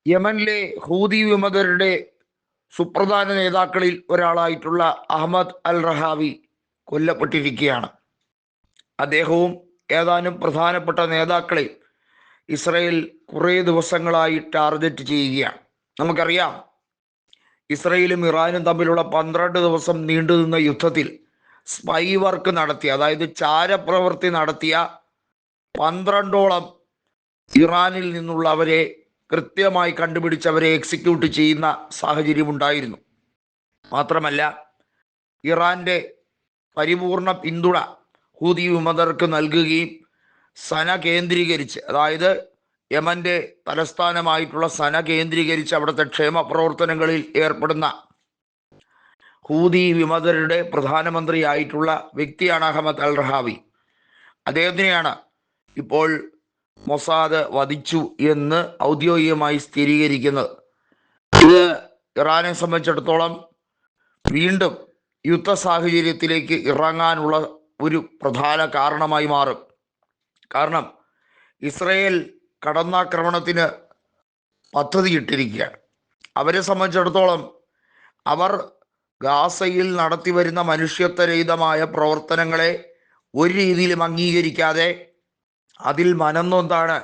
യമനിലെ ഹൂതി വിമതരുടെ സുപ്രധാന നേതാക്കളിൽ ഒരാളായിട്ടുള്ള അഹമ്മദ് അൽ റഹാവി കൊല്ലപ്പെട്ടിരിക്കുകയാണ്. അദ്ദേഹവും ഏതാനും പ്രധാനപ്പെട്ട നേതാക്കളെ ഇസ്രയേൽ കുറേ ദിവസങ്ങളായി ടാർഗറ്റ് ചെയ്യുകയാണ്. നമുക്കറിയാം, ഇസ്രയേലും ഇറാനും തമ്മിലുള്ള 12 ദിവസം നീണ്ടുനിന്ന യുദ്ധത്തിൽ സ്പൈ വർക്ക് നടത്തിയ, അതായത് ചാരപ്രവൃത്തി നടത്തിയ 12ഓളം ഇറാനിൽ നിന്നുള്ളവരെ കൃത്യമായി കണ്ടുപിടിച്ചവരെ എക്സിക്യൂട്ട് ചെയ്യുന്ന സാഹചര്യമുണ്ടായിരുന്നു. മാത്രമല്ല, ഇറാന്റെ പരിപൂർണ പിന്തുണ ഹൂതി വിമതർക്ക് നൽകുകയും സന കേന്ദ്രീകരിച്ച്, അതായത് യമന്റെ തലസ്ഥാനമായിട്ടുള്ള സന കേന്ദ്രീകരിച്ച് അവിടുത്തെ ക്ഷേമ പ്രവർത്തനങ്ങളിൽ ഏർപ്പെടുന്ന ഹൂതി വിമതരുടെ പ്രധാനമന്ത്രിയായിട്ടുള്ള വ്യക്തിയാണ് അഹമ്മദ് അൽ റഹാവി. അദ്ദേഹത്തിനെയാണ് ഇപ്പോൾ മൊസാദ് വധിച്ചു എന്ന് ഔദ്യോഗികമായി സ്ഥിരീകരിക്കുന്നത്. ഇത് ഇറാനെ സംബന്ധിച്ചിടത്തോളം വീണ്ടും യുദ്ധ സാഹചര്യത്തിലേക്ക് ഇറങ്ങാനുള്ള ഒരു പ്രധാന കാരണമായി മാറും. കാരണം ഇസ്രയേൽ കടന്നാക്രമണത്തിന് പദ്ധതിയിട്ടിരിക്കുകയാണ്. അവരെ സംബന്ധിച്ചിടത്തോളം അവർ ഗാസയിൽ നടത്തിവരുന്ന മനുഷ്യത്വരഹിതമായ പ്രവർത്തനങ്ങളെ ഒരു രീതിയിലും അംഗീകരിക്കാതെ അതിൽ മനംനൊന്താണ്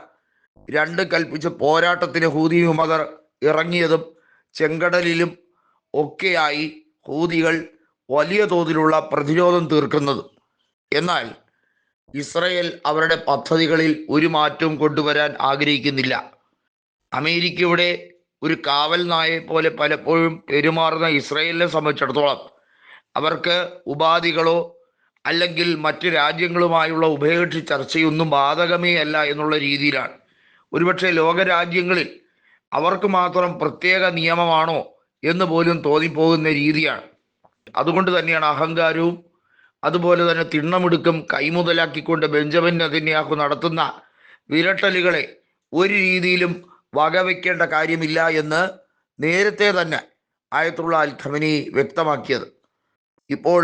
രണ്ട് കൽപ്പിച്ച് പോരാട്ടത്തിന് ഹൂതി വിമതർ ഇറങ്ങിയതും ചെങ്കടലിലും ഒക്കെയായി ഹൂതികൾ വലിയ തോതിലുള്ള പ്രതിരോധം തീർക്കുന്നതും. എന്നാൽ ഇസ്രയേൽ അവരുടെ പദ്ധതികളിൽ ഒരു മാറ്റവും കൊണ്ടുവരാൻ ആഗ്രഹിക്കുന്നില്ല. അമേരിക്കയുടെ ഒരു കാവൽ നായെ പോലെ പലപ്പോഴും പെരുമാറുന്ന ഇസ്രയേലിനെ സംബന്ധിച്ചിടത്തോളം അവർക്ക് ഉപാധികളോ അല്ലെങ്കിൽ മറ്റ് രാജ്യങ്ങളുമായുള്ള ഉഭയകക്ഷി ചർച്ചയൊന്നും ബാധകമേ അല്ല എന്നുള്ള രീതിയിലാണ്. ഒരുപക്ഷെ ലോകരാജ്യങ്ങളിൽ അവർക്ക് മാത്രം പ്രത്യേക നിയമമാണോ എന്ന് പോലും തോന്നിപ്പോകുന്ന രീതിയാണ്. അതുകൊണ്ട് തന്നെയാണ് അഹങ്കാരവും അതുപോലെ തന്നെ തിണ്ണമിടുക്കും കൈമുതലാക്കിക്കൊണ്ട് ബെഞ്ചമിൻ നെതന്യാഹു നടത്തുന്ന വിരട്ടലുകളെ ഒരു രീതിയിലും വകവയ്ക്കേണ്ട കാര്യമില്ല എന്ന് നേരത്തെ തന്നെ ആയത്തുള്ള അൽ ഖമനി വ്യക്തമാക്കിയത്. ഇപ്പോൾ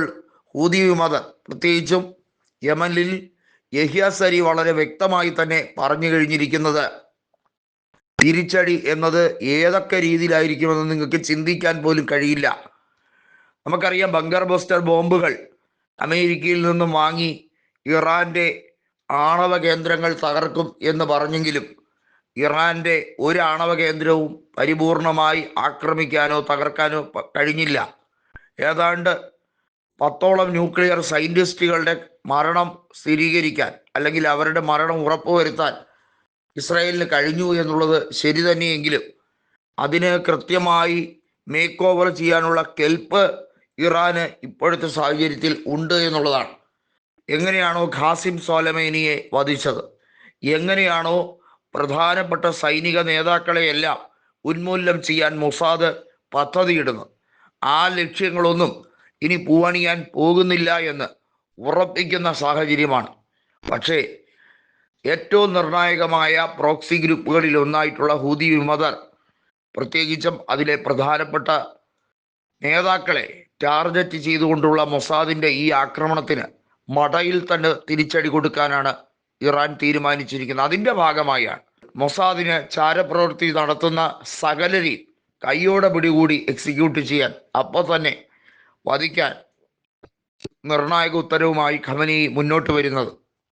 ഹൂതി വിമതർ, പ്രത്യേകിച്ചും യമനിൽ യഹ്യ സരി വളരെ വ്യക്തമായി തന്നെ പറഞ്ഞു കഴിഞ്ഞിരിക്കുന്നത് തിരിച്ചടി എന്നത് ഏതൊക്കെ രീതിയിലായിരിക്കുമെന്ന് നിങ്ങൾക്ക് ചിന്തിക്കാൻ പോലും കഴിയില്ല. നമുക്കറിയാം, ബങ്കർ ബസ്റ്റർ ബോംബുകൾ അമേരിക്കയിൽ നിന്നും വാങ്ങി ഇറാന്റെ ആണവ കേന്ദ്രങ്ങൾ തകർക്കും എന്ന് പറഞ്ഞെങ്കിലും ഇറാന്റെ ഒരു ആണവ കേന്ദ്രവും പരിപൂർണമായി ആക്രമിക്കാനോ തകർക്കാനോ കഴിഞ്ഞില്ല. ഏതാണ്ട് 10ഓളം ന്യൂക്ലിയർ സയൻറ്റിസ്റ്റുകളുടെ മരണം സ്ഥിരീകരിക്കാൻ അല്ലെങ്കിൽ അവരുടെ മരണം ഉറപ്പുവരുത്താൻ ഇസ്രായേലിന് കഴിഞ്ഞു എന്നുള്ളത് ശരി തന്നെയെങ്കിലും അതിന് കൃത്യമായി മേക്ക് ഓവർ ചെയ്യാനുള്ള കെൽപ്പ് ഇറാന് ഇപ്പോഴത്തെ സാഹചര്യത്തിൽ ഉണ്ട് എന്നുള്ളതാണ്. എങ്ങനെയാണോ ഖാസിം സോലമേനിയെ വധിച്ചത്, എങ്ങനെയാണോ പ്രധാനപ്പെട്ട സൈനിക നേതാക്കളെയെല്ലാം ഉന്മൂലനം ചെയ്യാൻ മൊസാദ് പദ്ധതിയിടുന്നത്, ആ ലക്ഷ്യങ്ങളൊന്നും ഇനി പൂവണിയാൻ പോകുന്നില്ല എന്ന് ഉറപ്പിക്കുന്ന സാഹചര്യമാണ്. പക്ഷേ ഏറ്റവും നിർണായകമായ പ്രോക്സി ഗ്രൂപ്പുകളിൽ ഒന്നായിട്ടുള്ള ഹൂതി വിമതർ, പ്രത്യേകിച്ചും അതിലെ പ്രധാനപ്പെട്ട നേതാക്കളെ ടാർഗറ്റ് ചെയ്തുകൊണ്ടുള്ള മൊസാദിൻ്റെ ഈ ആക്രമണത്തിന് മടയിൽ തന്നെ തിരിച്ചടി കൊടുക്കാനാണ് ഇറാൻ തീരുമാനിച്ചിരിക്കുന്നത്. അതിൻ്റെ ഭാഗമായാണ് മൊസാദിന് ചാരപ്രവൃത്തി നടത്തുന്ന സകലരെയും കൈയോടെ പിടികൂടി എക്സിക്യൂട്ട് ചെയ്യാൻ, അപ്പോൾ തന്നെ വധിക്കാൻ നിർണായക ഉത്തരവുമായി ഖമനി മുന്നോട്ട് വരുന്നത്.